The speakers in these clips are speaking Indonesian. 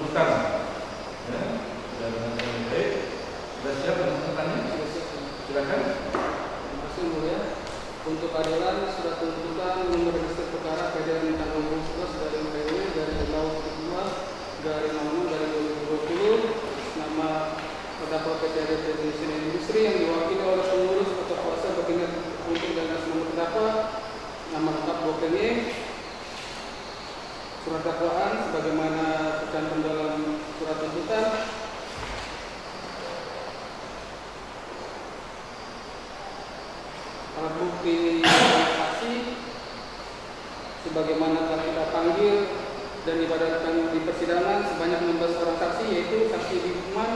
tuntutan. Ya, sudah dengan baik. Sudah siap dengan tuntutannya? Silakan. Terima kasih Mulia. Untuk keadilan surat tuntutan nomor register perkara PDN tanggal 11 dari PW dari Laut 2 dari 6 dari 2020, nama terdakwa PT AD Industri yang diwakili oleh pengurus atau kuasa bertindak untuk dan atas nama terdakwa, nama lengkap Bokenge, surat dakwaan sebagaimana tercantum dalam surat tuntutan, alat bukti saksi sebagaimana telah kita panggil dan dipadatkan di persidangan sebanyak 16 orang saksi, yaitu saksi Bikman,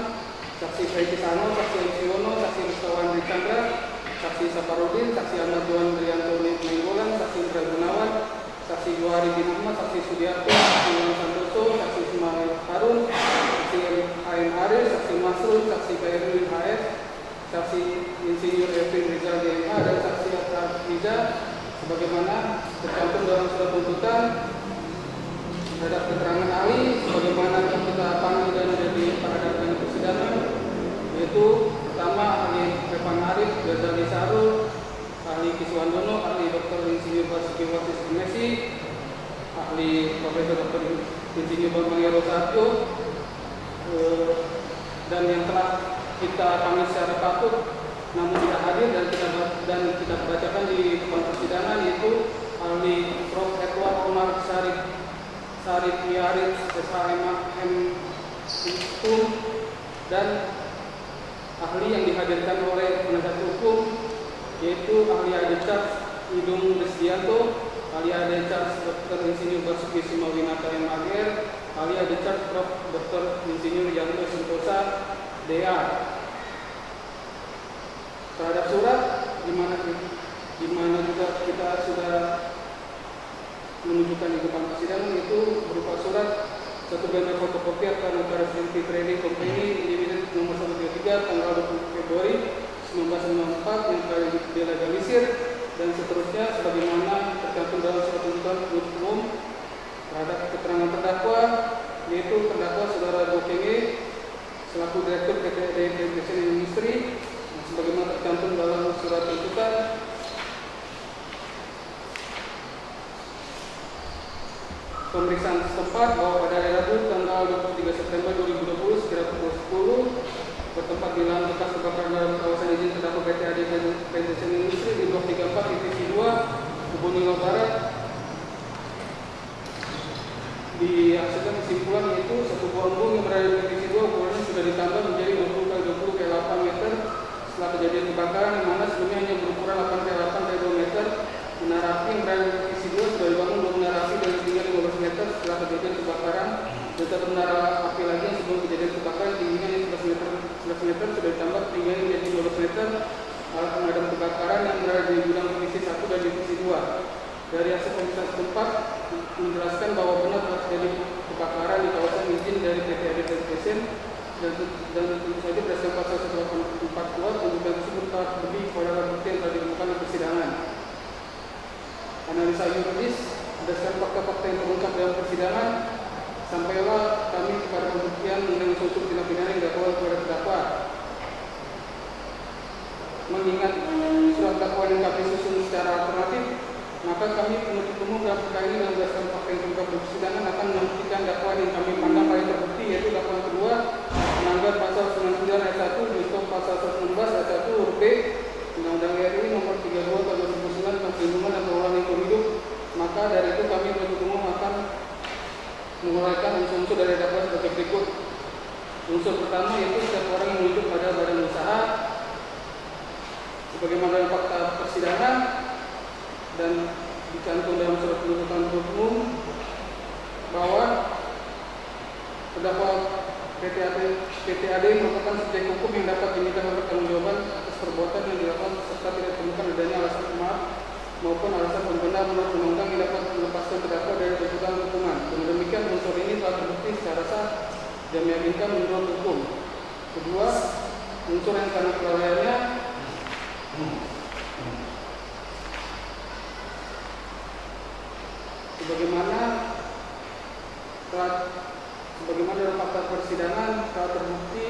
saksi Freddy Sano, saksi Siono, saksi Rustawan Chandra, saksi Saparudin, saksi Ahmad Tuan Rianto Menggolan, saksi Indra Gunawan, saksi Juhari bin Ahmad, saksi Sudiarto, saksi Iwan Santoso, saksi Ismail Harun, saksi Hain Aris, saksi Masrul, saksi Kairul HS, saksi Insinyur Evin Rizal DMA, dan saksi Atta Riza sebagaimana tercantum dalam surat tuntutan. Terhadap keterangan ahli sebagaimana kita panggil dan ada di perhadapan persidangan, yaitu pertama ahli Evan Arif Ghazali Saru, ahli Kiswandono, ahli Dr. Insinyur Basuki Wasis Messi, ahli Profesor Dr. Insinyur Bambang Yaro Satyo, dan yang telah kita panggil secara patut namun tidak hadir dan kita bacakan di depan persidangan, yaitu ahli Prof. Edward Omar Sarif Yarid SHM Hukum, dan ahli yang dihadirkan oleh penasihat hukum, yaitu ahli AD Charles Idung Desdianto, ahli AD Charles Dr. Insinyur Basuki Sumawinata MAGR, ahli AD Charles Prof. Dr. Insinyur Yanto Sentosa DA. Terhadap surat di mana juga kita sudah menunjukkan di depan persidangan, itu berupa surat satu benda fotokopi atas negara Senti Trading Company Limited nomor 133 tanggal 20 Februari 1994 yang telah dilegalisir dan seterusnya sebagaimana tercantum dalam surat tuntutan umum terhadap keterangan terdakwa, yaitu terdakwa saudara Bokenge selaku Direktur PT AD Industri sebagaimana tercantum dalam surat tuntutan. Pemeriksaan setempat bahwa pada hari Rabu tanggal 23 September 2020 sekira pukul 10 bertempat di lahan bekas kebakaran dalam kawasan izin terdakwa PT AD Industri di Blok 34 Divisi 2 Kebun Jawa Barat. Dihasilkan kesimpulan yaitu satu buah embung yang berada di Divisi 2 ukurannya sudah ditambah menjadi 20 x 20 x 8 meter setelah kejadian kebakaran, yang mana sebelumnya hanya berukuran 8 x 8 x 2 meter. Menara api yang berada di Divisi 2 sudah dibangun 2 menara api dari tingginya 15 meter setelah kejadian kebakaran, dan satu menara api lagi yang sebelum kejadian kebakaran tingginya 11 meter sudah ditambah tingginya menjadi 12 meter. Alat pemadam kebakaran yang berada di gudang Divisi 1 dan Divisi 2. Dari hasil pemeriksaan setempat menjelaskan bahwa benar telah terjadi kebakaran di kawasan izin dari PT AD dan tentu saja berdasarkan pasal 184 kuat tuntutan tersebut telah lebih pada alat bukti yang telah ditemukan di persidangan. Analisa yuridis berdasarkan fakta-fakta yang terungkap dalam persidangan, sampailah kami kepada pembuktian mengenai unsur tindak pidana yang dakwaan kepada terdakwa. Mengingat surat dakwaan yang kami susun secara alternatif, maka kami penuntut umum dalam perkara ini dengan berdasarkan fakta yang terungkap di persidangan akan membuktikan dakwaan yang kami pandang paling terbukti, yaitu dakwaan kedua melanggar pasal 99 ayat 1 junto pasal 116 ayat 1 huruf B Undang-Undang RI nomor 32 tahun 2009 tentang perlindungan dan pengelolaan lingkungan hidup. Maka dari itu kami penuntut umum akan menguraikan unsur-unsur dari dakwaan sebagai berikut. Unsur pertama yaitu setiap orang yang merujuk pada badan usaha sebagaimana dalam fakta persidangan dan dicantum dalam surat tuntutan umum bahwa terdakwa PT AD merupakan subjek hukum yang dapat diminta pertanggungjawaban atas perbuatan yang dilakukan serta tidak ditemukan adanya alasan pemaaf maupun alasan pembenar menurut undang-undang yang dapat melepaskan terdakwa dari tuntutan hukuman. Dengan demikian unsur ini telah terbukti secara sah dan meyakinkan menurut hukum. Kedua, unsur yang karena kelalaiannya sebagaimana sebagaimana dalam fakta persidangan telah terbukti,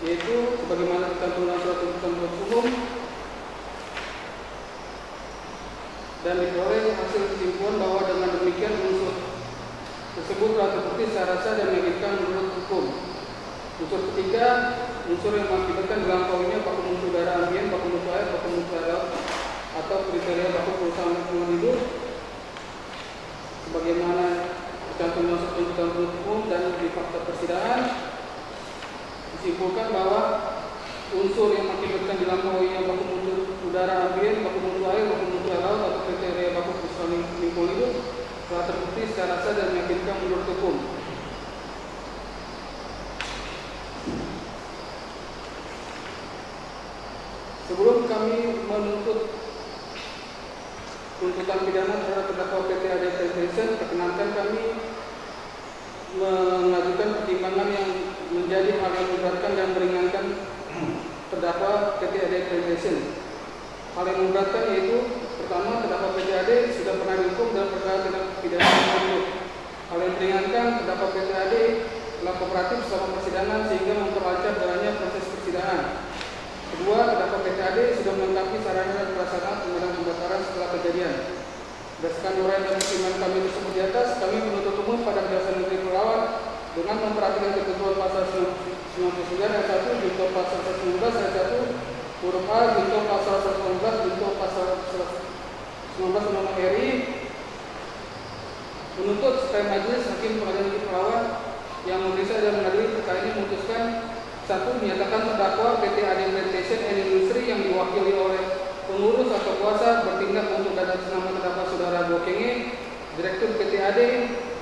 yaitu sebagaimana dicantumkan dalam surat tuntutan penuntut umum dan diperoleh hasil kesimpulan bahwa dengan demikian unsur tersebut telah terbukti secara sah dan meyakinkan menurut hukum. Unsur ketiga, unsur yang mengakibatkan dilampauinya baku mutu udara ambien, baku mutu air, baku mutu laut atau kriteria baku perusahaan lingkungan hidup sebagaimana dicantum dalam surat tuntutan penuntut umum dan di fakta persidangan, disimpulkan bahwa unsur yang mengakibatkan dilampauinya baku mutu udara ambien, baku mutu air, baku mutu laut atau kriteria baku perusahaan lingkungan hidup telah terbukti secara sah dan meyakinkan menurut hukum. Sebelum kami menuntut tuntutan pidana terhadap terdakwa PT AD Prevention, perkenankan kami mengajukan pertimbangan yang menjadi hal yang memberatkan dan meringankan terdakwa PT AD Prevention. Hal yang memberatkan yaitu pertama, terdakwa PT AD sudah pernah dihukum dalam perkara tindak pidana tersebut. Hal yang meringankan, terdakwa PT AD telah kooperatif selama persidangan sehingga memperlancar jalannya proses persidangan. Kedua, terdakwa PT AD sudah melengkapi sarana dan prasarana pemadam kebakaran setelah kejadian. Berdasarkan uraian dan pertimbangan kami tersebut di atas, kami menuntut umum pada Kejaksaan Negeri Pelawat dengan memperhatikan ketentuan pasal 99 ayat 1 junto pasal 119 ayat 1 huruf A junto pasal 119 junto pasal 19 Undang-Undang RI menuntut supaya Majelis Hakim Pengadilan Negeri Pelawat yang memeriksa dan mengadili perkara ini memutuskan: 1. Menyatakan terdakwa PT AD Plantation and Industry yang diwakili oleh pengurus atau kuasa bertindak untuk dan atas nama terdakwa saudara Bokenge, Direktur PT AD,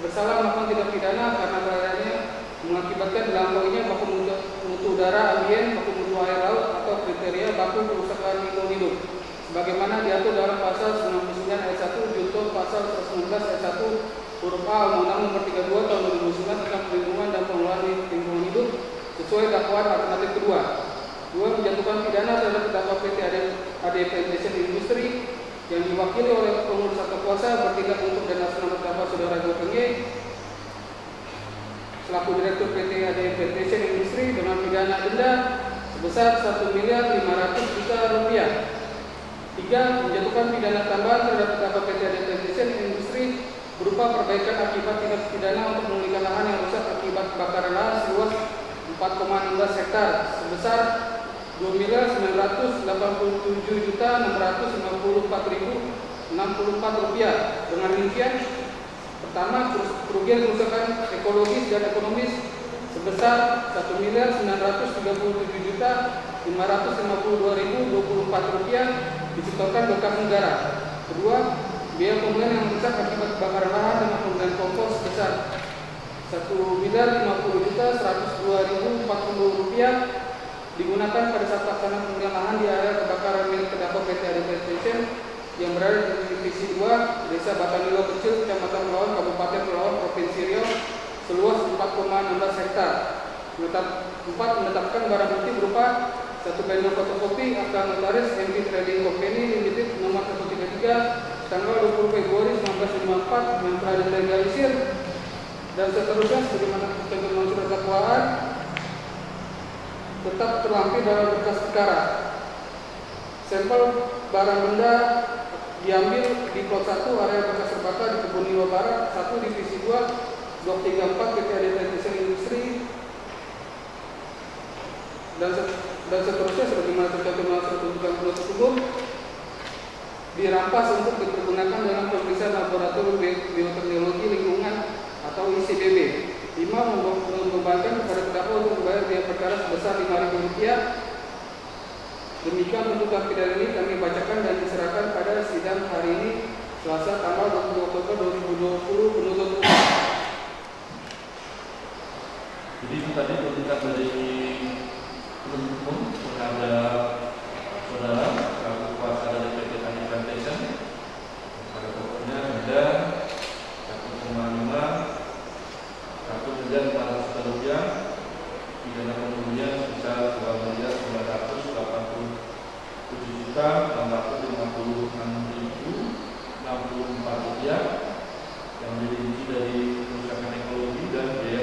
bersalah melakukan tindak pidana karena kelalaiannya mengakibatkan dilampauinya baku mutu udara ambien, baku mutu air laut atau kriteria baku kerusakan lingkungan hidup sebagaimana diatur dalam pasal 99 ayat 1 junto pasal 119 ayat 1 huruf A Undang-Undang Nomor 32 Tahun 2009 tentang Perlindungan dan Pengelolaan Lingkungan Hidup sesuai dakwaan alternatif kedua. 2. Menjatuhkan pidana terhadap terdakwa PT AD Plantation Industry yang diwakili oleh pengurus atau kuasa bertindak untuk dan atas nama terdakwa saudara Gopenge selaku Direktur PT AD Plantation Industry dengan pidana denda sebesar 1.500.000.000 rupiah. 3. Menjatuhkan pidana tambahan terhadap terdakwa PT AD Plantation Industry berupa perbaikan akibat tindak pidana untuk memulihkan lahan yang rusak akibat kebakaran lahan seluas 4,16 hektar sebesar Rp2.987.654.064 dengan rincian: pertama, kerugian kerusakan ekologis dan ekonomis sebesar Rp1.937.552.024 disetorkan bekas negara. Kedua, biaya pemulihan yang rusak akibat kebakaran lahan dengan pembelian kompos sebesar Rp1.050.102.040 digunakan pada saat pelaksanaan pemulihan lahan di area kebakaran milik terdakwa PT AD Plantation yang berada di Divisi 2, Desa Batanilo Kecil, Kecamatan Pelawat, Kabupaten Pelawat, Provinsi Riau, seluas 4,16 hektar. 4. Menetapkan barang bukti berupa 1 bendel fotokopi akta notaris MT Trading Company Limited nomor 133 tanggal 20 Februari 1954 yang telah dilegalisir dan seterusnya sebagaimana ketentuan surat dakwaan tetap terlampir dalam berkas perkara. Sampel barang benda diambil di plot 1 area bekas terbakar di Kebun Liwa Barat 1 Divisi 2 Blok 34 PT AD Plantation Industry dan seterusnya sebagaimana tercantum dalam surat tuntutan penuntut umum dirampas untuk dipergunakan dalam pemeriksaan laboratorium bioteknologi lingkungan atau ICBB. 5. Membebankan kepada terdakwa untuk membayar biaya perkara sebesar Rp5.000. Demikian tuntutan pidana ini kami bacakan dan diserahkan pada sidang hari ini Selasa tanggal 20 Oktober 2020 penuntut umum. Jadi itu tadi tuntutan dari penuntut umum terhadap saudara selaku kuasa dari PT AD Plantation. Pada pokoknya ada 1,5 Rp1.400.000 pidana pembunuhan sebesar Rp2.987.656.064 yang dirinci dari kerusakan ekologi dan biaya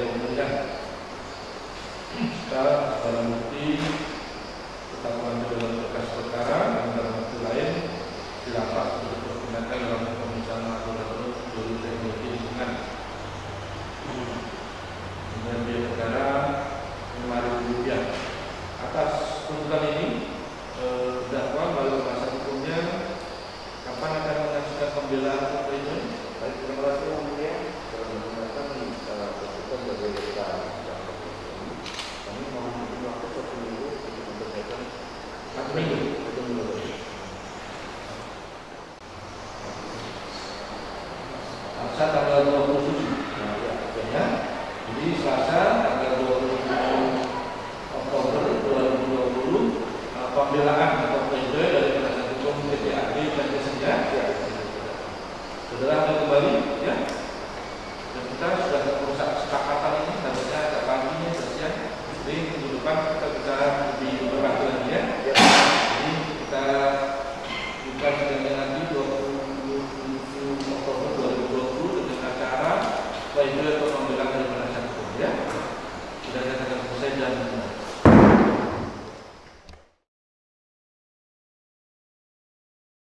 kembali, ya. Dan kita sudah